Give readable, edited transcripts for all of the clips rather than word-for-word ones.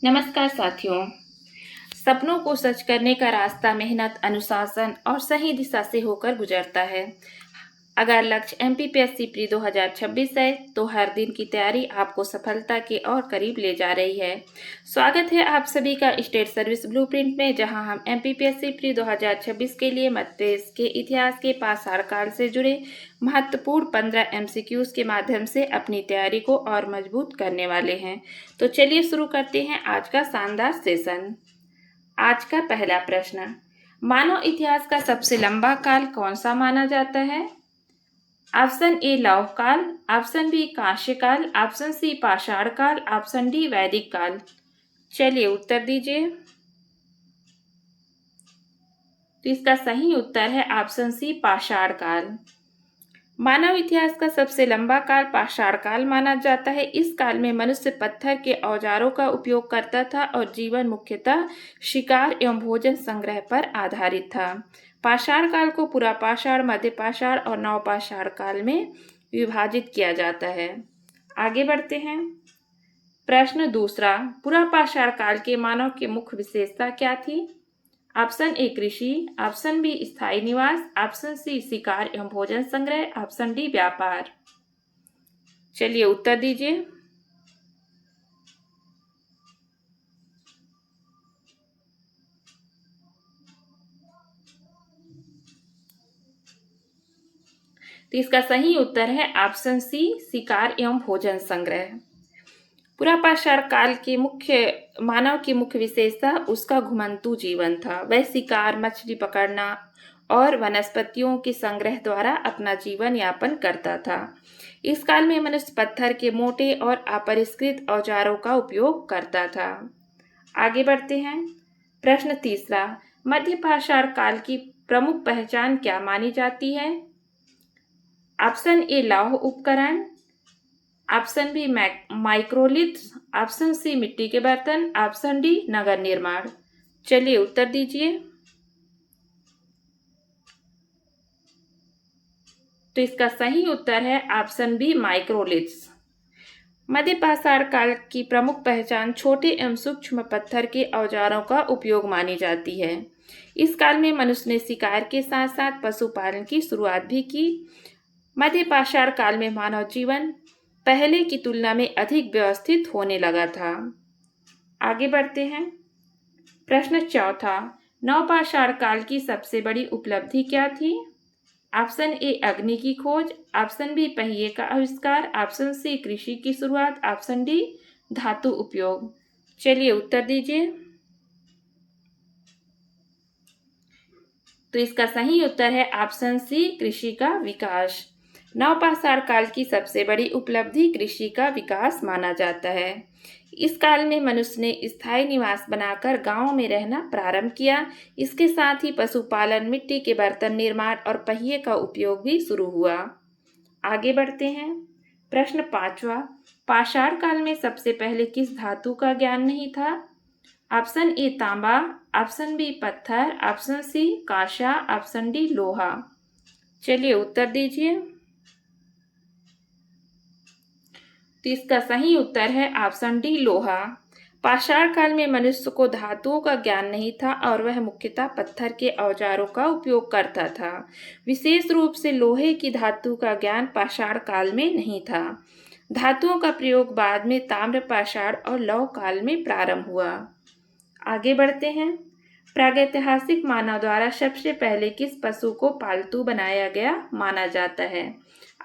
नमस्कार साथियों। सपनों को सच करने का रास्ता मेहनत, अनुशासन और सही दिशा से होकर गुजरता है। अगर लक्ष्य एमपीपीएससी प्री 2026 है तो हर दिन की तैयारी आपको सफलता के और करीब ले जा रही है। स्वागत है आप सभी का स्टेट सर्विस ब्लूप्रिंट में, जहां हम एमपीपीएससी प्री 2026 के लिए मध्य प्रदेश के इतिहास के पाषाण काल से जुड़े महत्वपूर्ण 15 एमसीक्यूज के माध्यम से अपनी तैयारी को और मजबूत करने वाले हैं। तो चलिए शुरू करते हैं आज का शानदार सेशन। आज का पहला प्रश्न, मानव इतिहास का सबसे लंबा काल कौन सा माना जाता है? ऑप्शन ए लौह काल, ऑप्शन बी कांस्य काल, ऑप्शन सी पाषाण काल, ऑप्शन डी वैदिक काल। चलिए उत्तर दीजिए। तो इसका सही उत्तर है ऑप्शन सी पाषाण काल। मानव इतिहास का सबसे लंबा काल पाषाण काल माना जाता है। इस काल में मनुष्य पत्थर के औजारों का उपयोग करता था और जीवन मुख्यतः शिकार एवं भोजन संग्रह पर आधारित था। पाषाण काल को पुरा पाषाण, मध्य पाषाण और नवपाषाण काल में विभाजित किया जाता है। आगे बढ़ते हैं। प्रश्न दूसरा, पुरा पाषाण काल के मानव की मुख्य विशेषता क्या थी? ऑप्शन ए कृषि, ऑप्शन बी स्थायी निवास, ऑप्शन सी शिकार एवं भोजन संग्रह, ऑप्शन डी व्यापार। चलिए उत्तर दीजिए। तो इसका सही उत्तर है ऑप्शन सी शिकार एवं भोजन संग्रह। पुरा पाषाण काल के मानव की मुख्य विशेषता उसका घुमंतू जीवन था। वह शिकार, मछली पकड़ना और वनस्पतियों के संग्रह द्वारा अपना जीवन यापन करता था। इस काल में मनुष्य पत्थर के मोटे और अपरिष्कृत औजारों का उपयोग करता था। आगे बढ़ते हैं। प्रश्न तीसरा, मध्य पाषाण काल की प्रमुख पहचान क्या मानी जाती है? ऑप्शन ए लौह उपकरण, option B microliths, option C मिट्टी के बर्तन, ऑप्शन डी नगर निर्माण। चलिए उत्तर दीजिए। तो इसका सही उत्तर है ऑप्शन बी माइक्रोलिथ्स। मध्य पाषाण काल की प्रमुख पहचान छोटे एवं सूक्ष्म पत्थर के औजारों का उपयोग मानी जाती है। इस काल में मनुष्य ने शिकार के साथ साथ पशुपालन की शुरुआत भी की। मध्य पाषाण काल में मानव जीवन पहले की तुलना में अधिक व्यवस्थित होने लगा था। आगे बढ़ते हैं। प्रश्न चौथा, नवपाषाण काल की सबसे बड़ी उपलब्धि क्या थी? ऑप्शन ए अग्नि की खोज, ऑप्शन बी पहिए का आविष्कार, ऑप्शन सी कृषि की शुरुआत, ऑप्शन डी धातु उपयोग। चलिए उत्तर दीजिए। तो इसका सही उत्तर है ऑप्शन सी कृषि का विकास। नवपाषाण काल की सबसे बड़ी उपलब्धि कृषि का विकास माना जाता है। इस काल में मनुष्य ने स्थायी निवास बनाकर गांवों में रहना प्रारंभ किया। इसके साथ ही पशुपालन, मिट्टी के बर्तन निर्माण और पहिए का उपयोग भी शुरू हुआ। आगे बढ़ते हैं। प्रश्न पांचवा, पाषाण काल में सबसे पहले किस धातु का ज्ञान नहीं था? ऑप्शन ए तांबा, ऑप्शन बी पत्थर, ऑप्शन सी कांसा, ऑप्शन डी लोहा। चलिए उत्तर दीजिए। तो इसका सही उत्तर है ऑप्शन डी लोहा। पाषाण काल में मनुष्य को धातुओं का ज्ञान नहीं था और वह मुख्यतः पत्थर के औजारों का उपयोग करता था। विशेष रूप से लोहे की धातु का ज्ञान पाषाण काल में नहीं था। धातुओं का प्रयोग बाद में ताम्र पाषाण और लौह काल में प्रारंभ हुआ। आगे बढ़ते हैं। प्रागैतिहासिक मानव द्वारा सबसे पहले किस पशु को पालतू बनाया गया माना जाता है?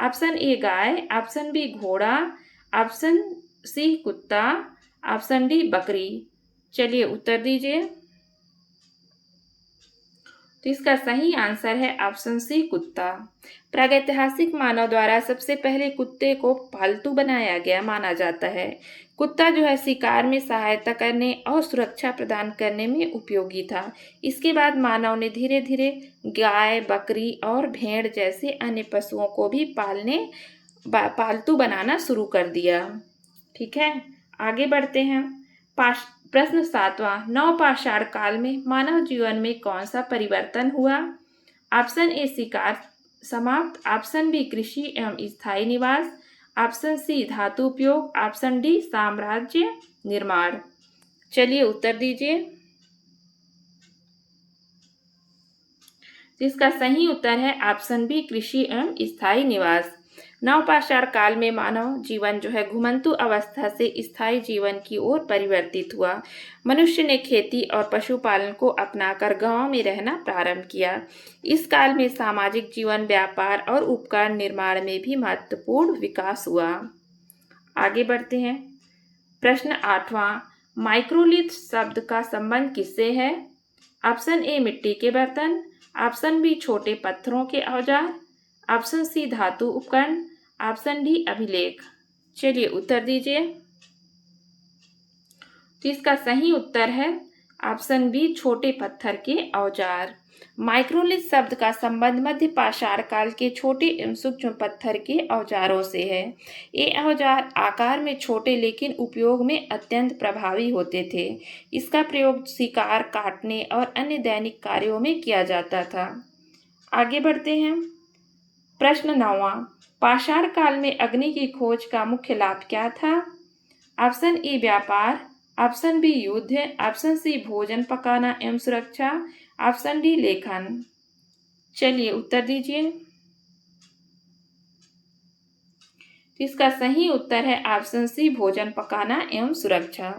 ऑप्शन ए गाय, ऑप्शन बी घोड़ा, ऑप्शन सी कुत्ता, ऑप्शन डी बकरी। चलिए उत्तर दीजिए। तो इसका सही आंसर है ऑप्शन सी कुत्ता। प्रागैतिहासिक मानव द्वारा सबसे पहले कुत्ते को पालतू बनाया गया माना जाता है। कुत्ता जो है शिकार में सहायता करने और सुरक्षा प्रदान करने में उपयोगी था। इसके बाद मानव ने धीरे धीरे गाय, बकरी और भेड़ जैसे अन्य पशुओं को भी पालतू बनाना शुरू कर दिया। ठीक है, आगे बढ़ते हैं। प्रश्न सातवां, नवपाषाण काल में मानव जीवन में कौन सा परिवर्तन हुआ? ऑप्शन ए शिकार समाप्त, ऑप्शन बी कृषि एवं स्थायी निवास, ऑप्शन सी धातु उपयोग, ऑप्शन डी साम्राज्य निर्माण। चलिए उत्तर दीजिए। इसका सही उत्तर है ऑप्शन बी, कृषि एवं स्थायी निवास। नवपाषाण काल में मानव जीवन जो है घुमंतु अवस्था से स्थायी जीवन की ओर परिवर्तित हुआ। मनुष्य ने खेती और पशुपालन को अपनाकर गांव में रहना प्रारंभ किया। इस काल में सामाजिक जीवन, व्यापार और उपकरण निर्माण में भी महत्वपूर्ण विकास हुआ। आगे बढ़ते हैं। प्रश्न 8वां, माइक्रोलिथ शब्द का संबंध किससे है? ऑप्शन ए, मिट्टी के बर्तन। ऑप्शन बी, छोटे पत्थरों के औजार। ऑप्शन सी, धातु उपकरण। ऑप्शन डी, अभिलेख। चलिए उत्तर दीजिए। तो इसका सही उत्तर है ऑप्शन बी, छोटे पत्थर के औजार। माइक्रोलिथ शब्द का संबंध मध्य पाषाण काल के छोटे एवं सूक्ष्म पत्थर के औजारों से है। ये औजार आकार में छोटे लेकिन उपयोग में अत्यंत प्रभावी होते थे। इसका प्रयोग शिकार, काटने और अन्य दैनिक कार्यों में किया जाता था। आगे बढ़ते हैं। प्रश्न 9वां, पाषाण काल में अग्नि की खोज का मुख्य लाभ क्या था? ऑप्शन ए, व्यापार। ऑप्शन बी, युद्ध। ऑप्शन सी, भोजन पकाना एवं सुरक्षा। ऑप्शन डी, लेखन। चलिए उत्तर दीजिए। तो इसका सही उत्तर है ऑप्शन सी, भोजन पकाना एवं सुरक्षा।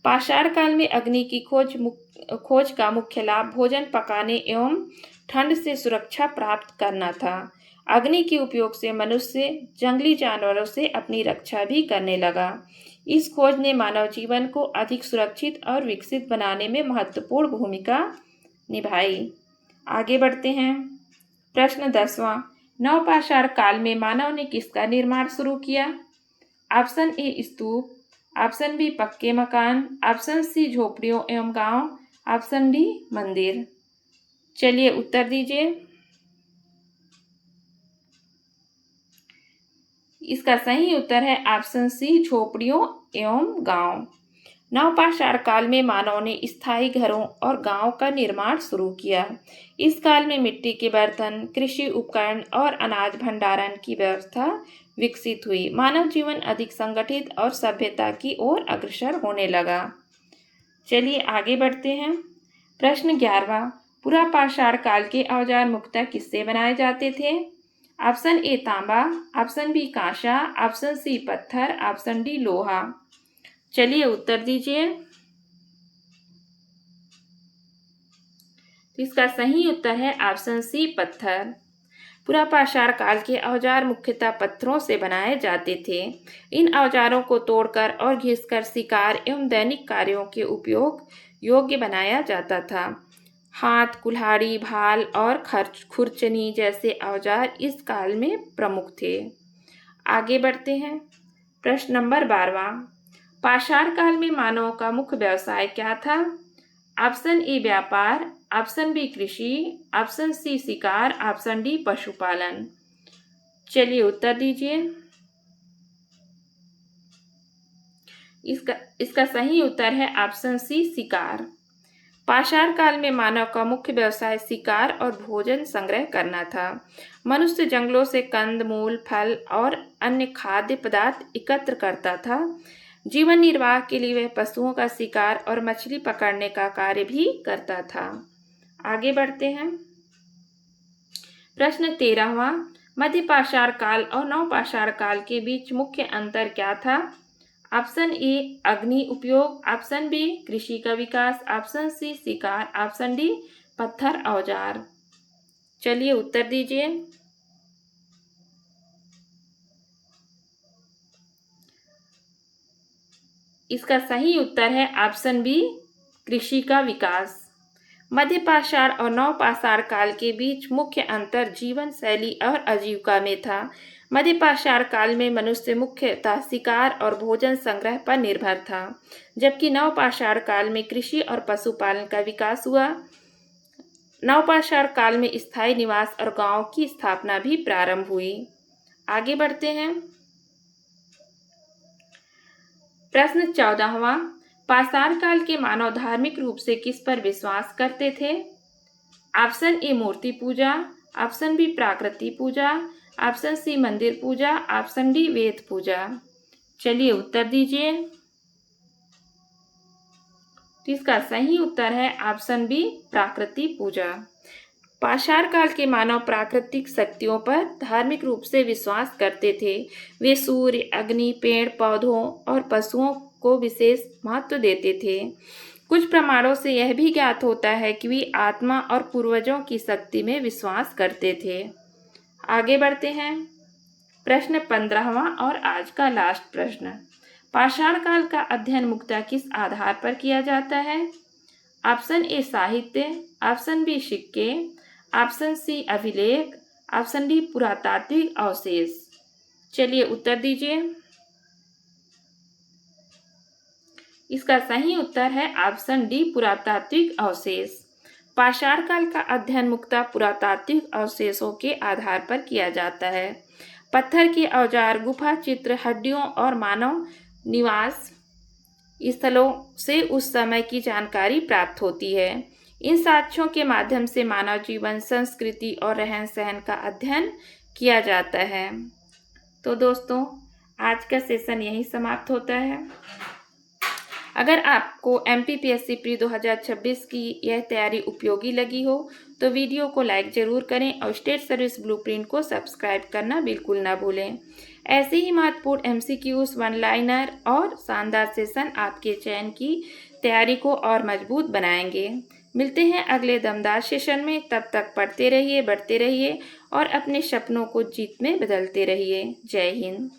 पाषाण काल में अग्नि की खोज का मुख्य लाभ भोजन पकाने एवं ठंड से सुरक्षा प्राप्त करना था। अग्नि के उपयोग से मनुष्य जंगली जानवरों से अपनी रक्षा भी करने लगा। इस खोज ने मानव जीवन को अधिक सुरक्षित और विकसित बनाने में महत्वपूर्ण भूमिका निभाई। आगे बढ़ते हैं। प्रश्न 10वां, नवपाषाण काल में मानव ने किसका निर्माण शुरू किया? ऑप्शन ए, स्तूप। ऑप्शन बी, पक्के मकान। ऑप्शन सी, झोपड़ियों एवं गांव। ऑप्शन डी, मंदिर। चलिए उत्तर दीजिए। इसका सही उत्तर है ऑप्शन सी, झोपड़ियों एवं गांव। नवपाषाण काल में मानव ने स्थायी घरों और गांव का निर्माण शुरू किया। इस काल में मिट्टी के बर्तन, कृषि उपकरण और अनाज भंडारण की व्यवस्था विकसित हुई। मानव जीवन अधिक संगठित और सभ्यता की ओर अग्रसर होने लगा। चलिए आगे बढ़ते हैं। प्रश्न 11वां, पुरापाषाण काल के औजार मुख्यतः किससे बनाए जाते थे? ऑप्शन ए, तांबा। ऑप्शन बी, कांसा। ऑप्शन सी, पत्थर। ऑप्शन डी, लोहा। चलिए उत्तर दीजिए। तो इसका सही उत्तर है ऑप्शन सी, पत्थर। पुरापाषाण काल के औजार मुख्यतः पत्थरों से बनाए जाते थे। इन औजारों को तोड़कर और घिसकर शिकार एवं दैनिक कार्यों के उपयोग योग्य बनाया जाता था। हाथ, कुल्हाड़ी, भाल और खुरचनी जैसे औजार इस काल में प्रमुख थे। आगे बढ़ते हैं। प्रश्न नंबर 12वां, पाषाण काल में मानव का मुख्य व्यवसाय क्या था? ऑप्शन ए, व्यापार। ऑप्शन बी, कृषि। ऑप्शन सी, शिकार। ऑप्शन डी, पशुपालन। चलिए उत्तर दीजिए। इसका सही उत्तर है ऑप्शन सी, शिकार। पाषाण काल में मानव का मुख्य व्यवसाय शिकार और भोजन संग्रह करना था। मनुष्य जंगलों से कंद मूल, फल और अन्य खाद्य पदार्थ एकत्र करता था। जीवन निर्वाह के लिए वह पशुओं का शिकार और मछली पकड़ने का कार्य भी करता था। आगे बढ़ते हैं। प्रश्न 13वां, मध्य पाषाण काल और नवपाषाण काल के बीच मुख्य अंतर क्या था? ऑप्शन ए, अग्नि उपयोग। ऑप्शन बी, कृषि का विकास। ऑप्शन सी, शिकार। ऑप्शन डी, पत्थर औजार। चलिए उत्तर दीजिए। इसका सही उत्तर है ऑप्शन बी, कृषि का विकास। मध्य पाषाण और नवपाषाण काल के बीच मुख्य अंतर जीवन शैली और आजीविका में था। मध्य पाषाण काल में मनुष्य मुख्यतः शिकार और भोजन संग्रह पर निर्भर था, जबकि नवपाषाण काल में कृषि और पशुपालन का विकास हुआ। नवपाषाण काल में स्थायी निवास और गांव की स्थापना भी प्रारंभ हुई। आगे बढ़ते हैं। प्रश्न 14वां, पाषाण काल के मानव धार्मिक रूप से किस पर विश्वास करते थे? ऑप्शन ए, मूर्ति पूजा। ऑप्शन बी, प्राकृति पूजा। ऑप्शन सी, मंदिर पूजा। ऑप्शन डी, वेद पूजा। चलिए उत्तर दीजिए। तो इसका सही उत्तर है ऑप्शन बी, प्राकृति पूजा। पाषाण काल के मानव प्राकृतिक शक्तियों पर धार्मिक रूप से विश्वास करते थे। वे सूर्य, अग्नि, पेड़ पौधों और पशुओं को विशेष महत्व देते थे। कुछ प्रमाणों से यह भी ज्ञात होता है कि वे आत्मा और पूर्वजों की शक्ति में विश्वास करते थे। आगे बढ़ते हैं। प्रश्न 15वां और आज का लास्ट प्रश्न। पाषाण काल का अध्ययन मुख्यतः किस आधार पर किया जाता है? ऑप्शन ए साहित्य, ऑप्शन बी सिक्के, ऑप्शन सी अभिलेख, ऑप्शन डी पुरातात्विक अवशेष। चलिए उत्तर दीजिए। इसका सही उत्तर है ऑप्शन डी, पुरातात्विक अवशेष। पाषाण काल का अध्ययन मुख्यतः पुरातात्विक अवशेषों के आधार पर किया जाता है। पत्थर के औजार, गुफा चित्र, हड्डियों और मानव निवास स्थलों से उस समय की जानकारी प्राप्त होती है। इन साक्ष्यों के माध्यम से मानव जीवन, संस्कृति और रहन सहन का अध्ययन किया जाता है। तो दोस्तों, आज का सेशन यहीं समाप्त होता है। अगर आपको MPPSC प्री 2026 की यह तैयारी उपयोगी लगी हो तो वीडियो को लाइक ज़रूर करें और स्टेट सर्विस ब्लूप्रिंट को सब्सक्राइब करना बिल्कुल ना भूलें। ऐसे ही महत्वपूर्ण MCQs, वन लाइनर और शानदार सेशन आपके चयन की तैयारी को और मजबूत बनाएंगे। मिलते हैं अगले दमदार सेशन में। तब तक पढ़ते रहिए, बढ़ते रहिए और अपने सपनों को जीत में बदलते रहिए। जय हिंद।